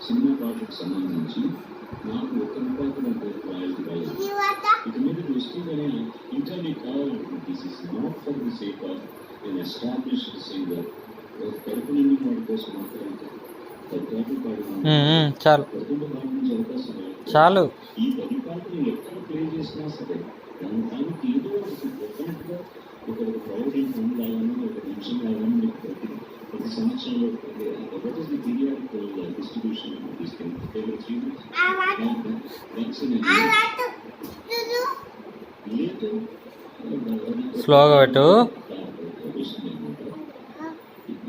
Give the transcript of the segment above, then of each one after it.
Cinema project సంబంధించి నాకు ₹1 కూడా ఇక మీద వస్తుందనే ఇంకా మీకు కావాలనుకుంటుంది. This is not for the sake of an established singer. కడుపు నిండి వాడి కోసం మాత్రం చాలు చాలు. ఈ 10 పాటలు ఎక్కడ ప్లే చేసినా సరే దానికి ఏదో డెఫినెట్గా ఒక ప్రొవైడింగ్ ఫండ్ లాగానే ఒక నిమిషం లాగానే మీకు ప్రతి సంవత్సరంలో what is the periodical distribution of these things? Favorite series? స్లోగా పెట్టు.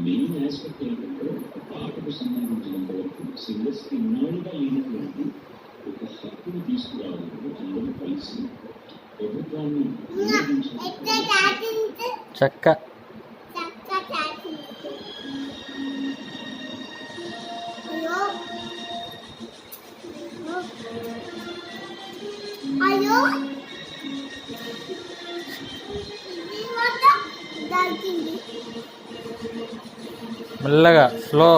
మెయిన్ ఆస్పెక్ట్ ఏంటంటే పాటకు సంబంధించినంత వరకు సింగర్స్కి ఇన్నాళ్ళుగా లేనటువంటి ఒక హక్కును తీసుకురావాలని అందరూ కలిసి ప్రభుత్వాన్ని చక్క మెల్లగా స్లో.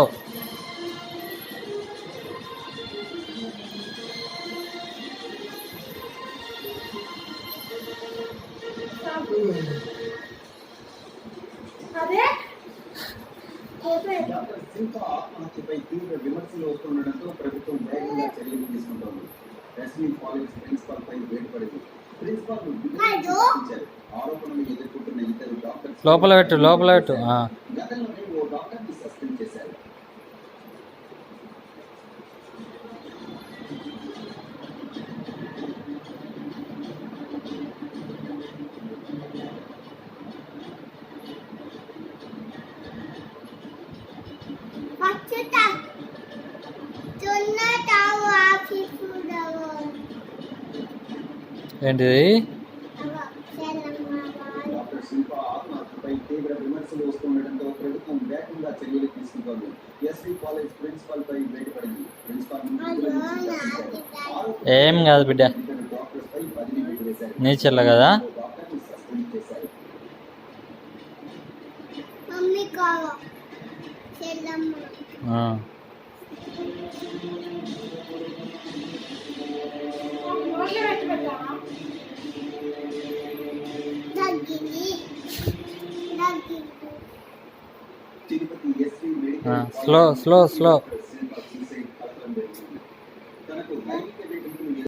ఆత్మహత్యపై తీవ్ర విమర్శలు వస్తుండటంతో ప్రభుత్వం వేగంగా చర్యలు తీసుకుంటోంది. ఎస్వి కాలేజ్ ప్రిన్సిపాల్ పై వేడుపడింది. ప్రిన్సిపాల్ ఆరోపణలు ఎదుర్కొంటున్న ఇద్దరు డాక్టర్స్ లోపల పెట్టు గతంలోనే ఓ డాక్టర్ ని సస్పెండ్ చేశారు. ఏంటిది? డాక్టర్ శిల్ప ఆత్మహత్యపై తీవ్ర విమర్శలు వస్తుండటంతో ప్రభుత్వం వేగంగా చర్యలు తీసుకుంటోంది. ఎస్వి కాలేజ్ ప్రిన్సిపాల్ పై వేటుపడింది. ప్రిన్సిపాల్ ఏం కాదు బిడ్డ, డాక్టర్స్ పై బదిలీ వేశారు. నేచర్ల కదా. డాక్టర్ ని సస్పెండ్ చేశారు. Tirupati SV medical slow